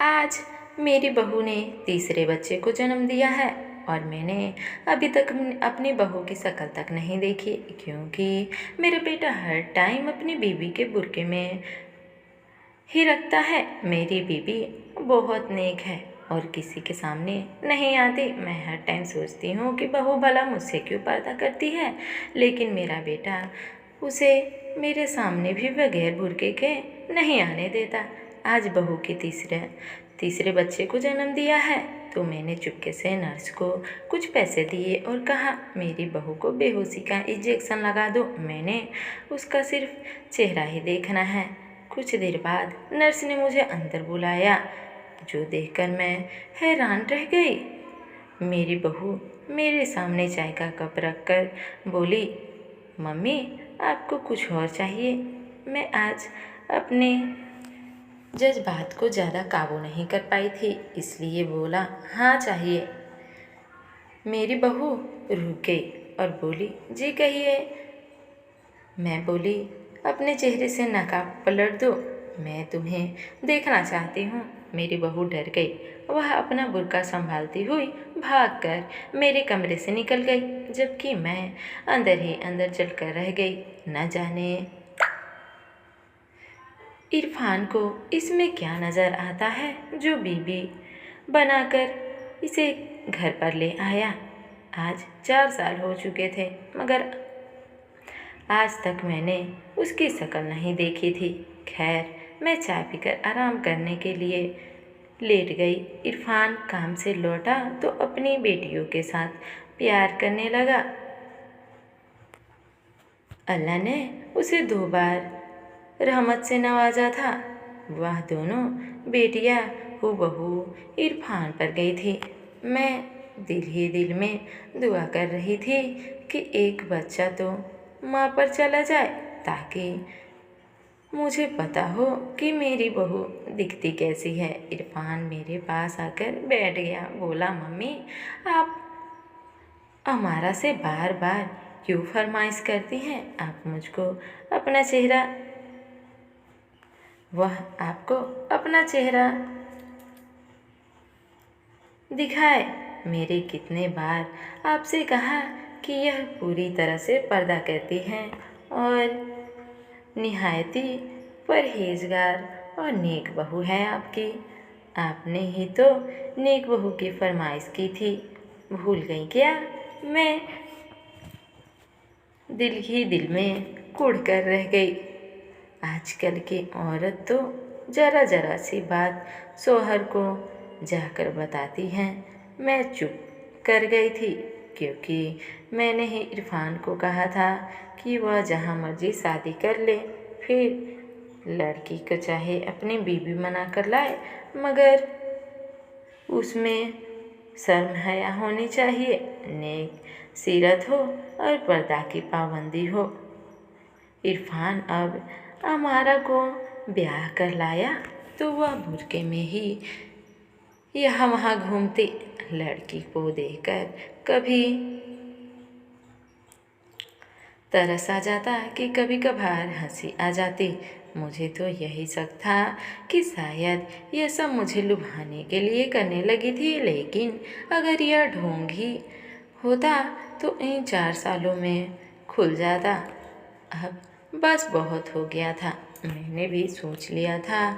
आज मेरी बहू ने तीसरे बच्चे को जन्म दिया है और मैंने अभी तक अपनी बहू की शक्ल तक नहीं देखी, क्योंकि मेरा बेटा हर टाइम अपनी बीवी के बुर्के में ही रखता है। मेरी बीवी बहुत नेक है और किसी के सामने नहीं आती। मैं हर टाइम सोचती हूँ कि बहू भला मुझसे क्यों पर्दा करती है, लेकिन मेरा बेटा उसे मेरे सामने भी बगैर बुर्के के नहीं आने देता। आज बहू के तीसरे बच्चे को जन्म दिया है तो मैंने चुपके से नर्स को कुछ पैसे दिए और कहा मेरी बहू को बेहोशी का इंजेक्शन लगा दो, मैंने उसका सिर्फ चेहरा ही देखना है। कुछ देर बाद नर्स ने मुझे अंदर बुलाया, जो देखकर मैं हैरान रह गई। मेरी बहू मेरे सामने चाय का कप रखकर बोली, मम्मी आपको कुछ और चाहिए? मैं आज अपने जज्बात को ज़्यादा काबू नहीं कर पाई थी, इसलिए बोला, हाँ चाहिए। मेरी बहू रुक गई और बोली, जी कहिए। मैं बोली, अपने चेहरे से नकाब पलट दो, मैं तुम्हें देखना चाहती हूँ। मेरी बहू डर गई। वह अपना बुर्का संभालती हुई भागकर मेरे कमरे से निकल गई, जबकि मैं अंदर ही अंदर चलकर रह गई। न जाने इरफान को इसमें क्या नज़र आता है जो बीबी बनाकर इसे घर पर ले आया। आज 4 साल हो चुके थे, मगर आज तक मैंने उसकी शक्ल नहीं देखी थी। खैर, मैं चाय पीकर आराम करने के लिए लेट गई। इरफान काम से लौटा तो अपनी बेटियों के साथ प्यार करने लगा। अल्लाह ने उसे 2 बार रहमत से नवाजा था। वह दोनों बेटियां हूबहू इरफान पर गई थी। मैं दिल ही दिल में दुआ कर रही थी कि एक बच्चा तो माँ पर चला जाए, ताकि मुझे पता हो कि मेरी बहू दिखती कैसी है। इरफान मेरे पास आकर बैठ गया, बोला, मम्मी आप हमारा से बार बार क्यों फरमाइश करती हैं? आप मुझको अपना चेहरा वह आपको अपना चेहरा दिखाए। मेरे कितने बार आपसे कहा कि यह पूरी तरह से पर्दा करती हैं और निहायती परहेजगार और नेक बहू है आपकी। आपने ही तो नेक बहू की फरमाइश की थी, भूल गई क्या? मैं दिल ही दिल में कुढ़ कर रह गई। आजकल की औरत तो ज़रा ज़रा सी बात शौहर को जाकर बताती हैं। मैं चुप कर गई थी, क्योंकि मैंने ही इरफान को कहा था कि वह जहाँ मर्जी शादी कर ले, फिर लड़की को चाहे अपनी बीवी बना कर लाए, मगर उसमें शर्म हया होनी चाहिए, नेक सीरत हो और पर्दा की पाबंदी हो। इरफान अब अमारा को ब्याह कर लाया तो वह बुर्के में ही यहाँ वहाँ घूमती। लड़की को देखकर कभी तरस आ जाता कि कभी कभार हंसी आ जाती। मुझे तो यही शक था कि शायद यह सब मुझे लुभाने के लिए करने लगी थी, लेकिन अगर यह ढोंग ही होता तो इन 4 सालों में खुल जाता। अब बस बहुत हो गया था। मैंने भी सोच लिया था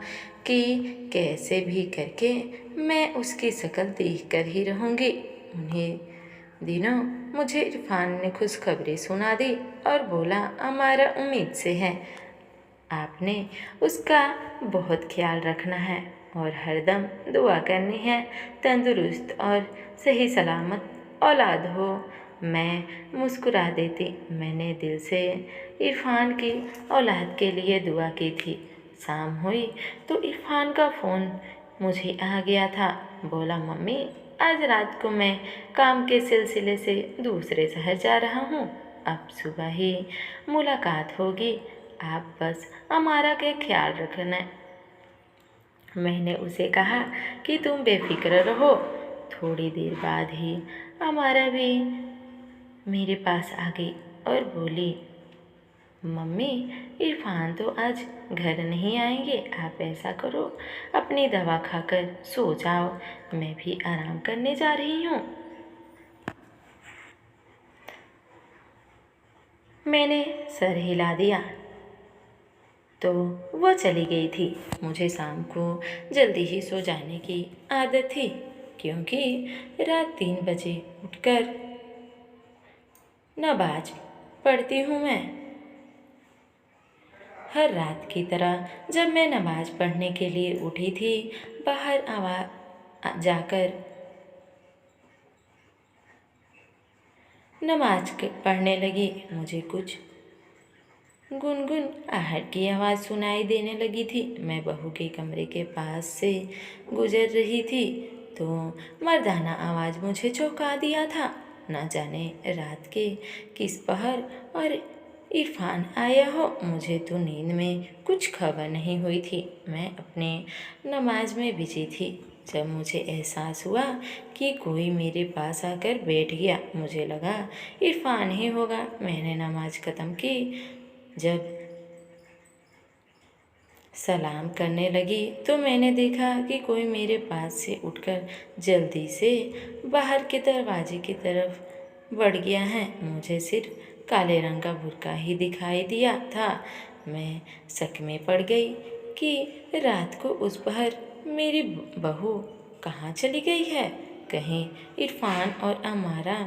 कि कैसे भी करके मैं उसकी शक्ल देख कर ही रहूँगी। उन्हीं दिनों मुझे इरफान ने खुशखबरी सुना दी और बोला, हमारा उम्मीद से है, आपने उसका बहुत ख्याल रखना है और हरदम दुआ करनी है तंदुरुस्त और सही सलामत औलाद हो। मैं मुस्कुरा देती। मैंने दिल से इरफान की औलाद के लिए दुआ की थी। शाम हुई तो इरफान का फ़ोन मुझे आ गया था। बोला, मम्मी आज रात को मैं काम के सिलसिले से दूसरे शहर जा रहा हूँ, अब सुबह ही मुलाकात होगी, आप बस हमारा के ख्याल रखना। मैंने उसे कहा कि तुम बेफिक्र रहो। थोड़ी देर बाद ही हमारा भी मेरे पास आ गई और बोली, मम्मी, इरफान तो आज घर नहीं आएंगे। आप ऐसा करो, अपनी दवा खाकर सो जाओ, मैं भी आराम करने जा रही हूँ। मैंने सर हिला दिया तो वह चली गई थी। मुझे शाम को जल्दी ही सो जाने की आदत थी, क्योंकि रात 3 बजे उठकर नमाज पढ़ती हूँ मैं। हर रात की तरह जब मैं नमाज पढ़ने के लिए उठी थी, बाहर आवाज़ जाकर नमाज पढ़ने लगी। मुझे कुछ गुनगुन आहट की आवाज़ सुनाई देने लगी थी। मैं बहू के कमरे के पास से गुजर रही थी तो मर्दाना आवाज़ मुझे चौंका दिया था। न जाने रात के किस पहर और इरफान आया हो। मुझे तो नींद में कुछ खबर नहीं हुई थी। मैं अपने नमाज में बिजी थी जब मुझे एहसास हुआ कि कोई मेरे पास आकर बैठ गया। मुझे लगा इरफान ही होगा। मैंने नमाज ख़त्म की। जब सलाम करने लगी तो मैंने देखा कि कोई मेरे पास से उठकर जल्दी से बाहर के दरवाजे की तरफ बढ़ गया है। मुझे सिर्फ काले रंग का बुर्का ही दिखाई दिया था। मैं शक में पड़ गई कि रात को उस पहर मेरी बहू कहाँ चली गई है। कहीं इरफान और अमारा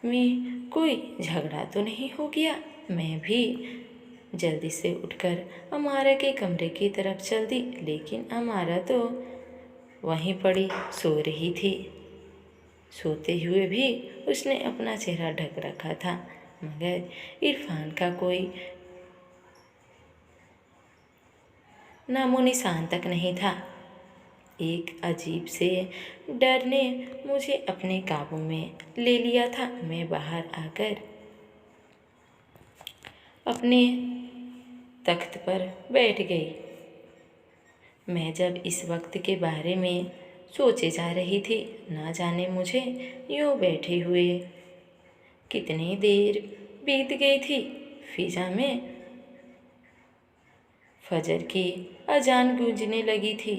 में कोई झगड़ा तो नहीं हो गया। मैं भी जल्दी से उठकर अमारा के कमरे की तरफ चल दी, लेकिन अमारा तो वहीं पड़ी सो रही थी। सोते हुए भी उसने अपना चेहरा ढक रखा था, मगर इरफान का कोई नामो निशान तक नहीं था। एक अजीब से डर ने मुझे अपने काबू में ले लिया था। मैं बाहर आकर अपने तख्त पर बैठ गई। मैं जब इस वक्त के बारे में सोचे जा रही थी, ना जाने मुझे यूँ बैठे हुए कितनी देर बीत गई थी। फिजा में फजर की अजान गूंजने लगी थी।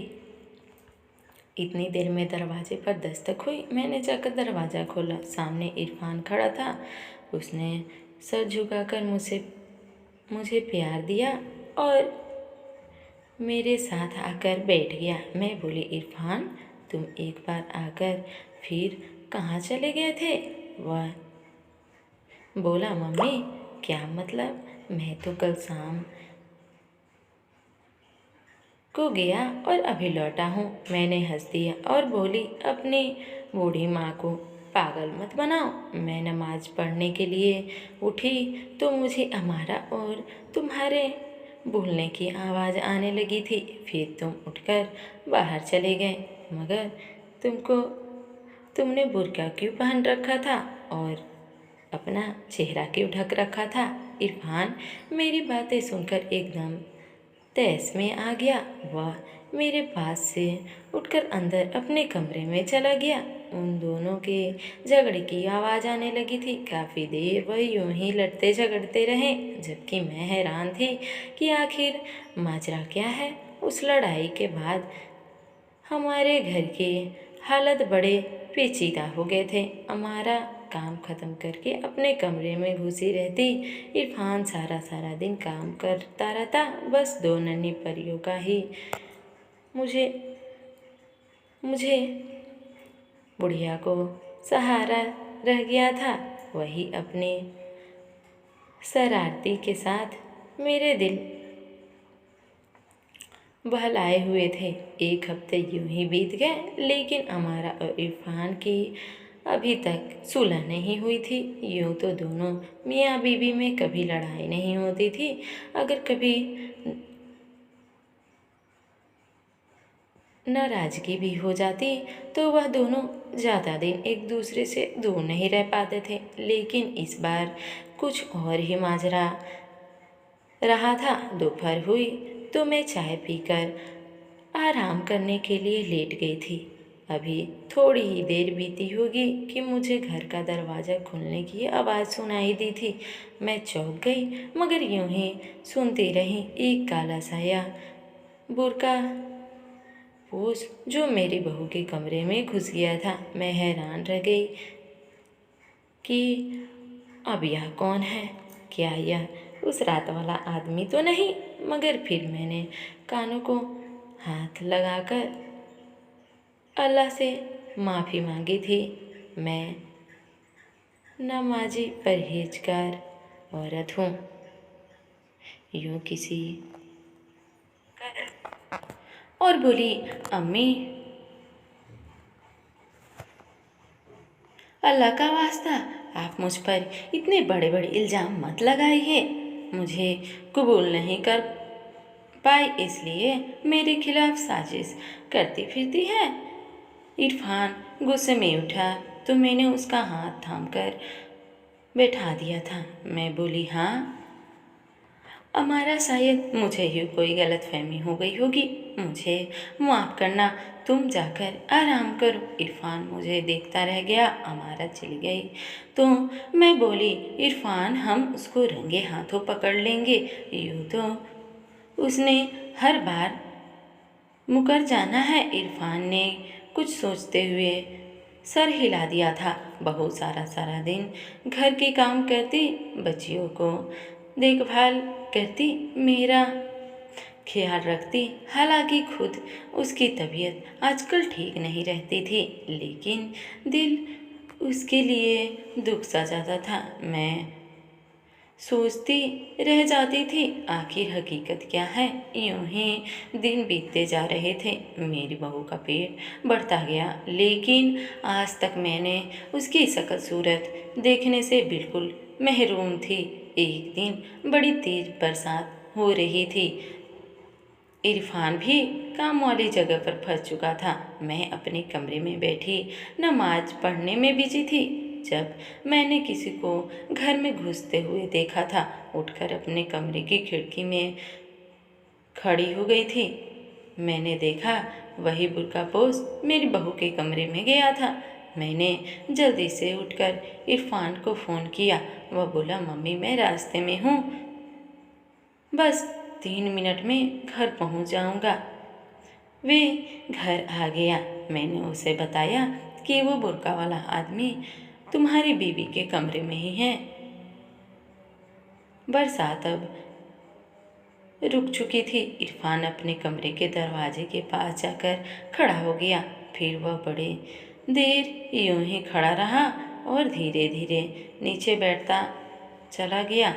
इतनी देर में दरवाजे पर दस्तक हुई। मैंने जाकर दरवाज़ा खोला। सामने इरफान खड़ा था। उसने सर झुकाकर मुझे प्यार दिया और मेरे साथ आकर बैठ गया। मैं बोली, इरफान, तुम एक बार आकर फिर कहाँ चले गए थे? वह बोला, मम्मी, क्या मतलब? मैं तो कल शाम को गया और अभी लौटा हूँ। मैंने हंस दिया और बोली, अपनी बूढ़ी माँ को पागल मत बनाओ। मैं नमाज पढ़ने के लिए उठी तो मुझे अमारा और तुम्हारे बोलने की आवाज़ आने लगी थी। फिर तुम उठकर बाहर चले गए, मगर तुमने बुर्का क्यों पहन रखा था और अपना चेहरा क्यों ढक रखा था? इरफान मेरी बातें सुनकर एकदम तैस में आ गया। वह मेरे पास से उठकर अंदर अपने कमरे में चला गया। उन दोनों के झगड़े की आवाज़ आने लगी थी। काफ़ी देर वह यूं ही लड़ते झगड़ते रहे, जबकि मैं हैरान थी कि आखिर माजरा क्या है। उस लड़ाई के बाद हमारे घर के हालत बड़े पेचीदा हो गए थे। हमारा काम ख़त्म करके अपने कमरे में घुसी रहती। इरफान सारा दिन काम करता रहता। बस 2 नन्ही परियों का ही मुझे बुढ़िया को सहारा रह गया था। वही अपने शरारती के साथ मेरे दिल बहलाए हुए थे। 1 हफ्ते यूं ही बीत गए, लेकिन अमारा और इरफान की अभी तक सुलह नहीं हुई थी। यूं तो दोनों मियाँ बीवी में कभी लड़ाई नहीं होती थी। अगर कभी नाराज़गी भी हो जाती तो वह दोनों ज़्यादा दिन एक दूसरे से दूर नहीं रह पाते थे। लेकिन इस बार कुछ और ही माजरा रहा था। दोपहर हुई तो मैं चाय पीकर आराम करने के लिए लेट गई थी। अभी थोड़ी ही देर बीती होगी कि मुझे घर का दरवाज़ा खुलने की आवाज़ सुनाई दी थी। मैं चौंक गई, मगर यूं ही सुनती रही। एक काला साया बुर्का पोश जो मेरी बहू के कमरे में घुस गया था। मैं हैरान रह गई कि अब यह कौन है? क्या यह उस रात वाला आदमी तो नहीं? मगर फिर मैंने कानों को हाथ लगाकर अल्लाह से माफ़ी मांगी थी। मैं नमाजी परहेजगार औरत हूँ। यूँ किसी और बोली, अम्मी, अल्लाह का वास्ता आप मुझ पर इतने बड़े बड़े इल्ज़ाम मत लगाइए। मुझे कबूल नहीं कर पाई इसलिए मेरे खिलाफ साजिश करती फिरती है। इरफान गुस्से में उठा तो मैंने उसका हाथ थामकर बैठा दिया था। मैं बोली, हाँ हमारा शायद मुझे ही कोई गलतफहमी हो गई होगी। मुझे माफ़ करना, तुम जाकर आराम करो। इरफान मुझे देखता रह गया। अमारा चली गई तो मैं बोली, इरफान हम उसको रंगे हाथों पकड़ लेंगे। यूँ तो उसने हर बार मुकर जाना है। इरफान ने कुछ सोचते हुए सर हिला दिया था। बहू सारा सारा दिन घर के काम करती, बच्चियों को देखभाल करती, मेरा ख्याल रखती। हालांकि खुद उसकी तबीयत आजकल ठीक नहीं रहती थी, लेकिन दिल उसके लिए दुख सा जाता था। मैं सोचती रह जाती थी, आखिर हकीकत क्या है। यूं ही दिन बीतते जा रहे थे। मेरी बहू का पेट बढ़ता गया, लेकिन आज तक मैंने उसकी शक्ल सूरत देखने से बिल्कुल महरूम थी। एक दिन बड़ी तेज बरसात हो रही थी। इरफान भी काम वाली जगह पर फंस चुका था। मैं अपने कमरे में बैठी नमाज पढ़ने में बिजी थी जब मैंने किसी को घर में घुसते हुए देखा था। उठकर अपने कमरे की खिड़की में खड़ी हो गई थी। मैंने देखा वही बुर्कापोश मेरी बहू के कमरे में गया था। मैंने जल्दी से उठकर इरफान को फ़ोन किया। वह बोला, मम्मी मैं रास्ते में हूँ, बस 3 मिनट में घर पहुँच जाऊँगा। वे घर आ गया। मैंने उसे बताया कि वो बुर्का वाला आदमी तुम्हारी बीवी के कमरे में ही है। बरसात अब रुक चुकी थी। इरफान अपने कमरे के दरवाजे के पास जाकर खड़ा हो गया। फिर वह बड़े देर यूं ही खड़ा रहा और धीरे धीरे नीचे बैठता चला गया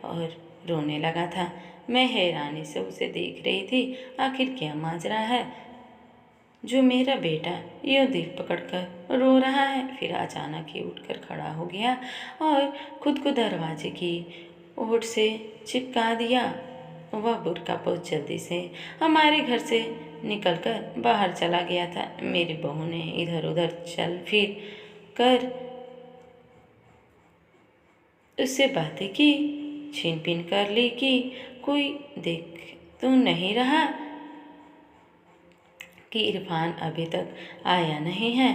और रोने लगा था। मैं हैरानी से उसे देख रही थी। आखिर क्या माजरा है जो मेरा बेटा यूँ दिल पकड़कर रो रहा है। फिर अचानक ही उठकर खड़ा हो गया और खुद को दरवाजे की ओट से चिपका दिया। वह बुर्कापोश जल्दी से हमारे घर से निकलकर बाहर चला गया था। मेरी बहू ने इधर उधर चल फिर कर उससे बातें की, छीन-बीन कर ली कि कोई देख तो नहीं रहा कि इरफान अभी तक आया नहीं है।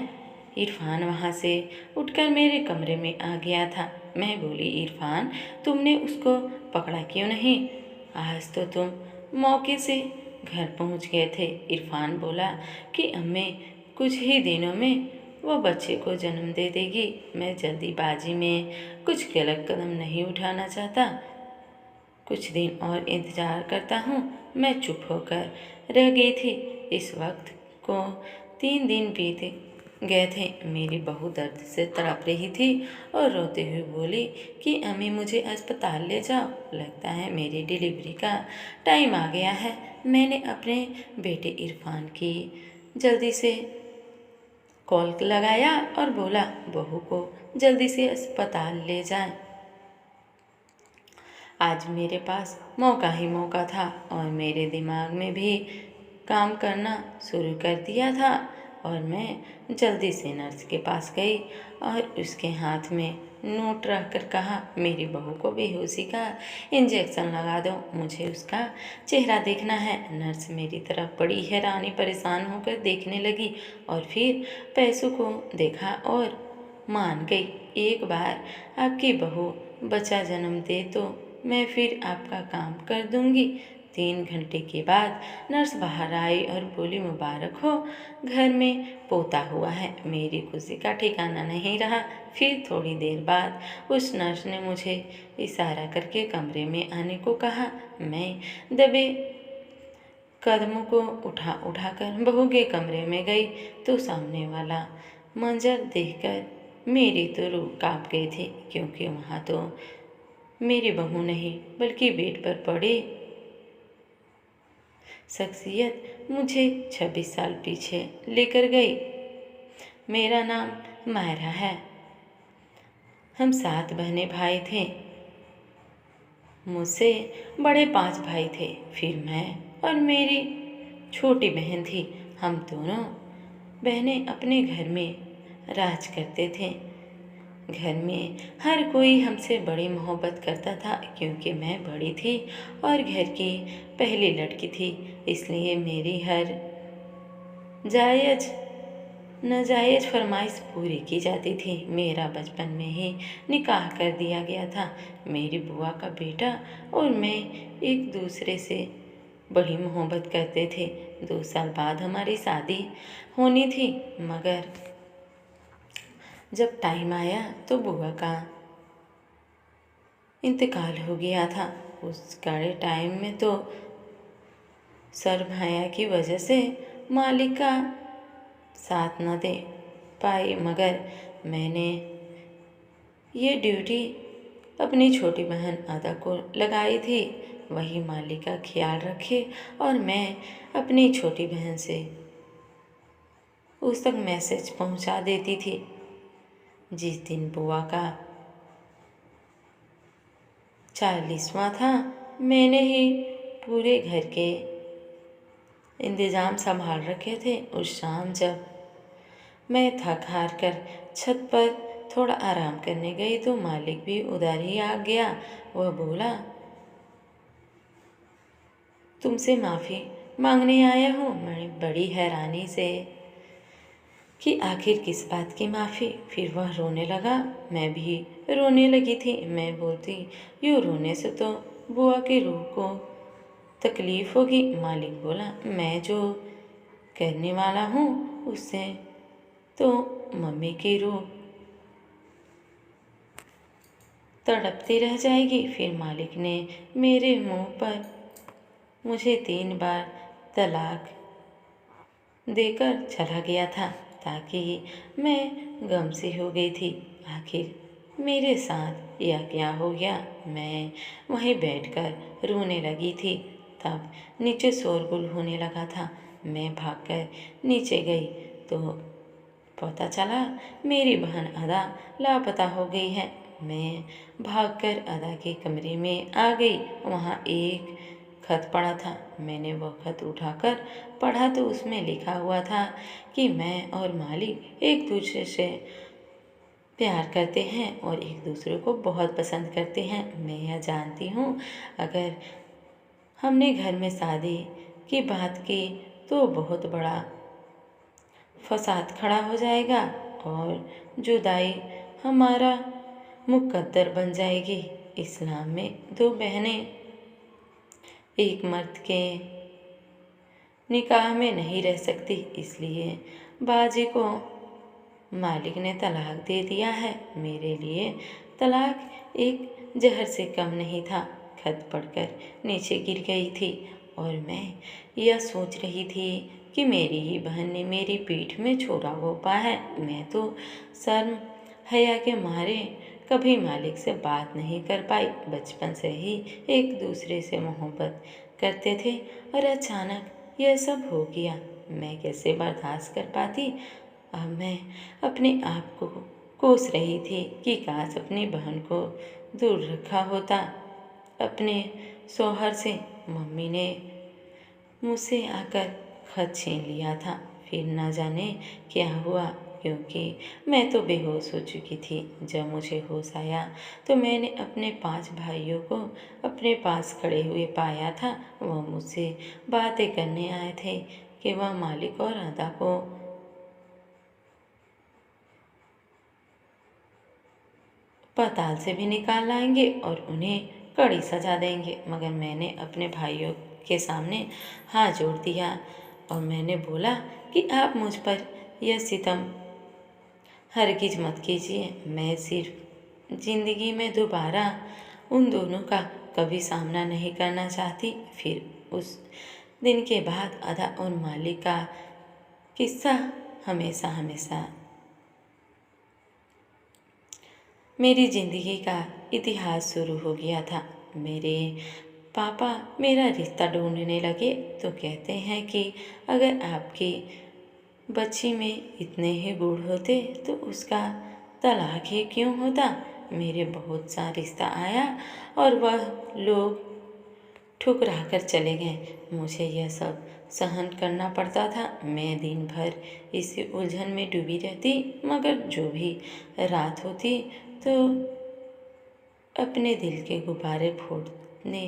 इरफान वहाँ से उठकर मेरे कमरे में आ गया था। मैं बोली, इरफान तुमने उसको पकड़ा क्यों नहीं? आज तो तुम मौके से घर पहुँच गए थे। इरफान बोला कि अम्मी कुछ ही दिनों में वो बच्चे को जन्म दे देगी। मैं जल्दीबाजी में कुछ गलत कदम नहीं उठाना चाहता। कुछ दिन और इंतज़ार करता हूँ। मैं चुप होकर रह गई थी। इस वक्त को 3 दिन बीत गए थे। मेरी बहू दर्द से तड़प रही थी और रोते हुए बोली कि अम्मी मुझे अस्पताल ले जाओ, लगता है मेरी डिलीवरी का टाइम आ गया है। मैंने अपने बेटे इरफान की जल्दी से कॉल लगाया और बोला बहू को जल्दी से अस्पताल ले जाएं। आज मेरे पास मौका ही मौका था और मेरे दिमाग में भी काम करना शुरू कर दिया था। और मैं जल्दी से नर्स के पास गई और उसके हाथ में नोट रख कर कहा, मेरी बहू को बेहोशी का इंजेक्शन लगा दो, मुझे उसका चेहरा देखना है। नर्स मेरी तरफ बड़ी हैरानी परेशान होकर देखने लगी और फिर पैसों को देखा और मान गई। एक बार आपकी बहू बच्चा जन्म दे तो मैं फिर आपका काम कर दूंगी। 3 घंटे के बाद नर्स बाहर आई और बोली, मुबारक हो, घर में पोता हुआ है। मेरी खुशी का ठिकाना नहीं रहा। फिर थोड़ी देर बाद उस नर्स ने मुझे इशारा करके कमरे में आने को कहा। मैं दबे कदमों को उठाकर बहू के कमरे में गई तो सामने वाला मंजर देखकर मेरी तो रूह कांप गई थी, क्योंकि वहाँ तो मेरी बहू नहीं बल्कि बेड पर पड़ी शख्सियत मुझे 26 साल पीछे लेकर गई। मेरा नाम मायरा है। हम 7 बहनें भाई थे। मुझसे बड़े 5 भाई थे, फिर मैं और मेरी छोटी बहन थी। हम दोनों बहनें अपने घर में राज करते थे। घर में हर कोई हमसे बड़ी मोहब्बत करता था, क्योंकि मैं बड़ी थी और घर की पहली लड़की थी। इसलिए मेरी हर जायज़ नाजायज़ फरमाइश पूरी की जाती थी। मेरा बचपन में ही निकाह कर दिया गया था। मेरी बुआ का बेटा और मैं एक दूसरे से बड़ी मोहब्बत करते थे। 2 साल बाद हमारी शादी होनी थी, मगर जब टाइम आया तो बुआ का इंतकाल हो गया था। उस कड़े टाइम में तो सर भाया की वजह से मालिक का साथ न दे पाई, मगर मैंने ये ड्यूटी अपनी छोटी बहन अदा को लगाई थी। वही मालिक का ख्याल रखे और मैं अपनी छोटी बहन से उस तक मैसेज पहुंचा देती थी। जिस दिन बुआ का 40वां था, मैंने ही पूरे घर के इंतज़ाम संभाल रखे थे। उस शाम जब मैं थक हार कर छत पर थोड़ा आराम करने गई तो मालिक भी उधर ही आ गया। वह बोला, तुमसे माफ़ी मांगने आया हूँ। मैं बड़ी हैरानी से कि आखिर किस बात की माफ़ी। फिर वह रोने लगा। मैं भी रोने लगी थी। मैं बोलती, यूँ रोने से तो बुआ की रूह को तकलीफ़ होगी। मालिक बोला, मैं जो करने वाला हूँ उससे तो मम्मी की रूह तड़पती रह जाएगी। फिर मालिक ने मेरे मुंह पर मुझे 3 बार तलाक देकर चला गया था, ताकि मैं गम से हो गई थी। आखिर मेरे साथ यह क्या हो गया। मैं वहीं बैठकर रोने लगी थी। तब नीचे शोरगुल होने लगा था। मैं भागकर नीचे गई तो पता चला मेरी बहन अदा लापता हो गई है। मैं भागकर अदा के कमरे में आ गई। वहाँ एक खत पड़ा था। मैंने वह खत उठाकर पढ़ा तो उसमें लिखा हुआ था कि मैं और मालिक एक दूसरे से प्यार करते हैं और एक दूसरे को बहुत पसंद करते हैं। मैं यह जानती हूँ, अगर हमने घर में शादी की बात की तो बहुत बड़ा फसाद खड़ा हो जाएगा और जुदाई हमारा मुकद्दर बन जाएगी। इस्लाम में 2 बहनें एक मर्द के निकाह में नहीं रह सकती, इसलिए बाजी को मालिक ने तलाक दे दिया है। मेरे लिए तलाक एक जहर से कम नहीं था। खत पढ़कर नीचे गिर गई थी और मैं यह सोच रही थी कि मेरी ही बहन ने मेरी पीठ में छुरा घोंपा है। मैं तो शर्म हया के मारे कभी मालिक से बात नहीं कर पाई। बचपन से ही एक दूसरे से मोहब्बत करते थे और अचानक यह सब हो गया। मैं कैसे बर्दाश्त कर पाती। अब मैं अपने आप को कोस रही थी कि काश अपनी बहन को दूर रखा होता अपने शौहर से। मम्मी ने मुझसे आकर खत छीन लिया था। फिर ना जाने क्या हुआ, क्योंकि मैं तो बेहोश हो चुकी थी। जब मुझे होश आया तो मैंने अपने 5 भाइयों को अपने पास खड़े हुए पाया था। वह मुझसे बातें करने आए थे कि वह मालिक और अदा को पाताल से भी निकाल लाएंगे और उन्हें कड़ी सजा देंगे। मगर मैंने अपने भाइयों के सामने हाथ जोड़ दिया और मैंने बोला कि आप मुझ पर यह सितम हरगिज मत कीजिए। मैं सिर्फ ज़िंदगी में दोबारा उन दोनों का कभी सामना नहीं करना चाहती। फिर उस दिन के बाद अदा और मालिक का किस्सा हमेशा हमेशा मेरी ज़िंदगी का इतिहास शुरू हो गया था। मेरे पापा मेरा रिश्ता ढूंढने लगे तो कहते हैं कि अगर आपकी बच्ची में इतने ही गुण होते तो उसका तलाक ही क्यों होता। मेरे बहुत सा रिश्ता आया और वह लोग ठुकरा कर चले गए। मुझे यह सब सहन करना पड़ता था। मैं दिन भर इसी उलझन में डूबी रहती, मगर जो भी रात होती तो अपने दिल के गुब्बारे फोड़ने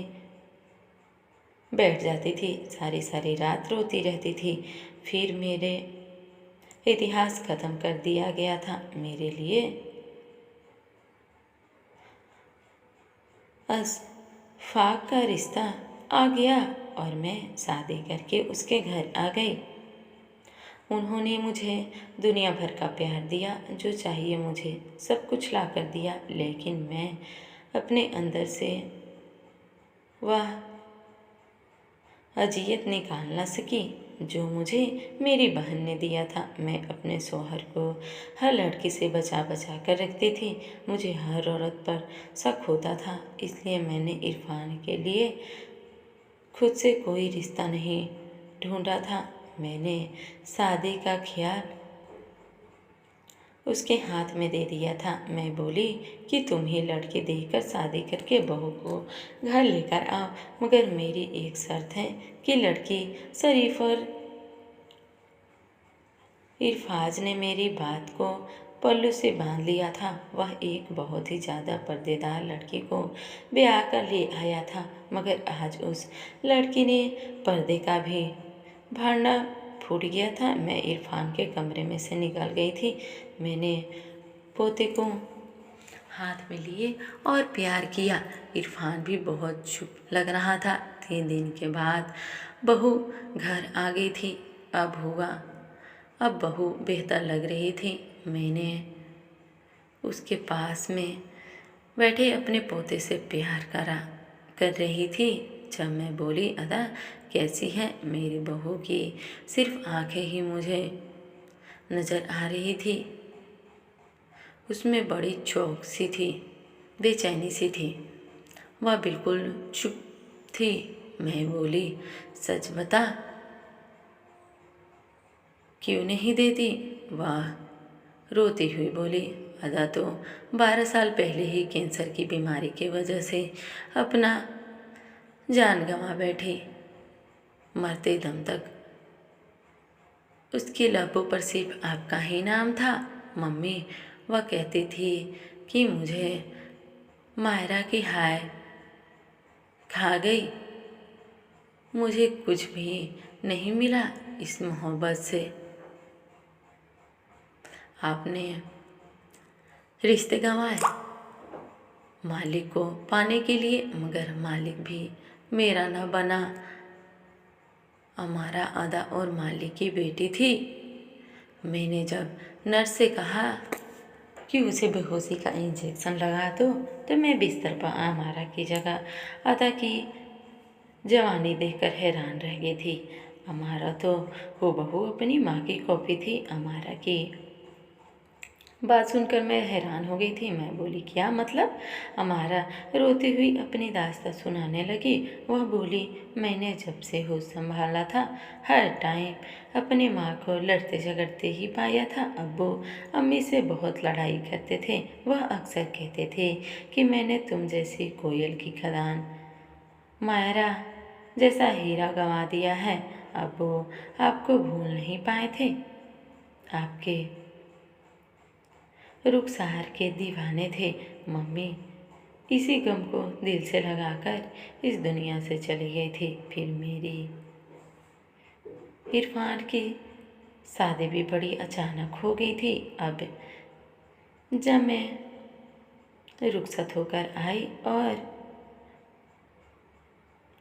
बैठ जाती थी। सारी सारी रात रोती रहती थी। फिर मेरे इतिहास खत्म कर दिया गया था। मेरे लिए अशफाक का रिश्ता आ गया और मैं शादी करके उसके घर आ गई। उन्होंने मुझे दुनिया भर का प्यार दिया, जो चाहिए मुझे सब कुछ ला कर दिया, लेकिन मैं अपने अंदर से वह अजियत निकाल न सकी जो मुझे मेरी बहन ने दिया था। मैं अपने शौहर को हर लड़की से बचा बचा कर रखती थी। मुझे हर औरत पर शक होता था, इसलिए मैंने इरफान के लिए खुद से कोई रिश्ता नहीं ढूंढा था। मैंने शादी का ख्याल उसके हाथ में दे दिया था। मैं बोली कि तुम ही लड़के देखकर शादी करके बहू को घर लेकर आओ, मगर मेरी एक शर्त है कि लड़की शरीफ और इरफाज ने मेरी बात को पल्लू से बांध लिया था। वह एक बहुत ही ज़्यादा पर्देदार लड़की को ब्याह कर ले आया था, मगर आज उस लड़की ने पर्दे का भी भांडा फूट गया था। मैं इरफान के कमरे में से निकल गई थी। मैंने पोते को हाथ में लिए और प्यार किया। इरफान भी बहुत चुप लग रहा था। 3 दिन के बाद बहू घर आ गई थी। अब बहू बेहतर लग रही थी। मैंने उसके पास में बैठे अपने पोते से प्यार कर रही थी। जब मैं बोली, अदा कैसी है, मेरी बहू की सिर्फ आंखें ही मुझे नज़र आ रही थी। उसमें बड़ी चौक सी थी, बेचैनी सी थी। वह बिल्कुल चुप थी। मैं बोली, सच बता, क्यों नहीं देती? वह रोती हुई बोली, अदा तो 12 साल पहले ही कैंसर की बीमारी की वजह से अपना जान गंवा बैठी। मरते दम तक उसकी लबों पर सिर्फ आपका ही नाम था। मम्मी, वह कहती थी कि मुझे मायरा की हाय खा गई। मुझे कुछ भी नहीं मिला इस मोहब्बत से। आपने रिश्ते गंवाए मालिक को पाने के लिए, मगर मालिक भी मेरा न बना। हमारा अदा और मालिक की बेटी थी। मैंने जब नर्स से कहा कि उसे बेहोशी का इंजेक्शन लगा दो, तो मैं बिस्तर पर अमारा की जगह अदा की जवानी देखकर हैरान रह गई थी। अमारा तो हूबहू अपनी माँ की कॉपी थी। अमारा की बात सुनकर मैं हैरान हो गई थी। मैं बोली, क्या मतलब? अमारा रोती हुई अपनी दास्तां सुनाने लगी। वह बोली, मैंने जब से होश संभाला था, हर टाइम अपनी माँ को लड़ते झगड़ते ही पाया था। अब्बू अम्मी से बहुत लड़ाई करते थे। वह अक्सर कहते थे कि मैंने तुम जैसी कोयल की खदान, मायरा जैसा हीरा गंवा दिया है। अब वो आपको भूल नहीं पाए थे। आपके रुखसार के दीवाने थे। मम्मी इसी गम को दिल से लगाकर इस दुनिया से चली गई थी। फिर मेरी इरफान की शादी भी बड़ी अचानक हो गई थी। अब जब मैं रुखसत होकर आई और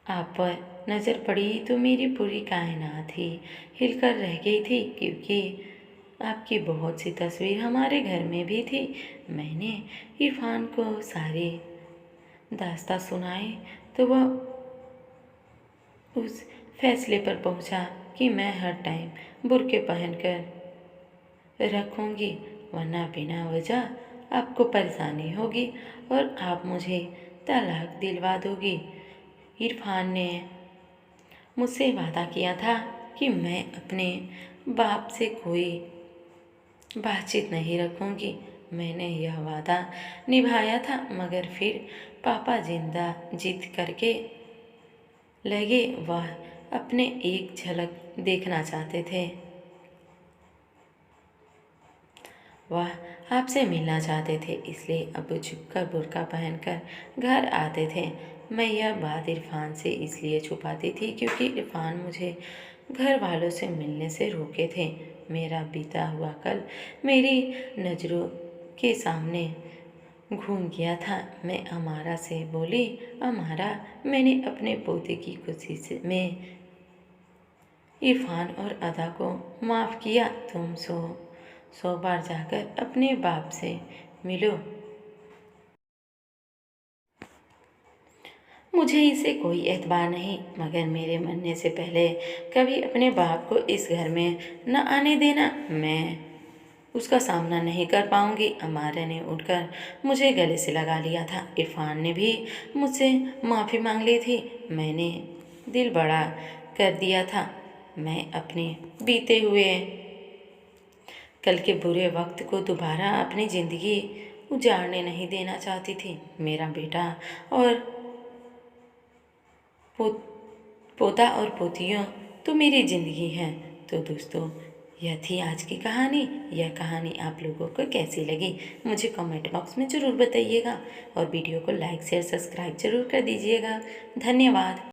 आप पर नज़र पड़ी तो मेरी पूरी कायनात ही हिलकर रह गई थी, क्योंकि आपकी बहुत सी तस्वीर हमारे घर में भी थी। मैंने इरफान को सारी दास्तां सुनाई तो वह उस फैसले पर पहुंचा कि मैं हर टाइम बुर्के पहनकर रखूंगी, वरना बिना वजह आपको परेशानी होगी और आप मुझे तलाक दिलवा दोगी। इरफान ने मुझसे वादा किया था कि मैं अपने बाप से कोई बातचीत नहीं रखूंगी। मैंने यह वादा निभाया था, मगर फिर पापा जिद करके लगे। वह अपने एक झलक देखना चाहते थे। वह आपसे मिलना चाहते थे, इसलिए अब छुपकर बुर्का पहनकर घर आते थे। मैं यह बात इरफान से इसलिए छुपाती थी क्योंकि इरफान मुझे घर वालों से मिलने से रोके थे। मेरा बीता हुआ कल मेरी नज़रों के सामने घूम गया था। मैं अमारा से बोली, अमारा, मैंने अपने पोते की खुशी में इरफान और अदा को माफ़ किया। तुम 100 बार जाकर अपने बाप से मिलो। मुझे इसे कोई एतबार नहीं, मगर मेरे मरने से पहले कभी अपने बाप को इस घर में न आने देना। मैं उसका सामना नहीं कर पाऊंगी। अमारा ने उठकर मुझे गले से लगा लिया था। इरफान ने भी मुझसे माफ़ी मांग ली थी। मैंने दिल बड़ा कर दिया था। मैं अपने बीते हुए कल के बुरे वक्त को दोबारा अपनी ज़िंदगी उजाड़ने नहीं देना चाहती थी। मेरा बेटा और पोता और पोतियों तो मेरी ज़िंदगी है। तो दोस्तों, यह थी आज की कहानी। यह कहानी आप लोगों को कैसी लगी मुझे कमेंट बॉक्स में ज़रूर बताइएगा और वीडियो को लाइक शेयर सब्सक्राइब ज़रूर कर दीजिएगा। धन्यवाद।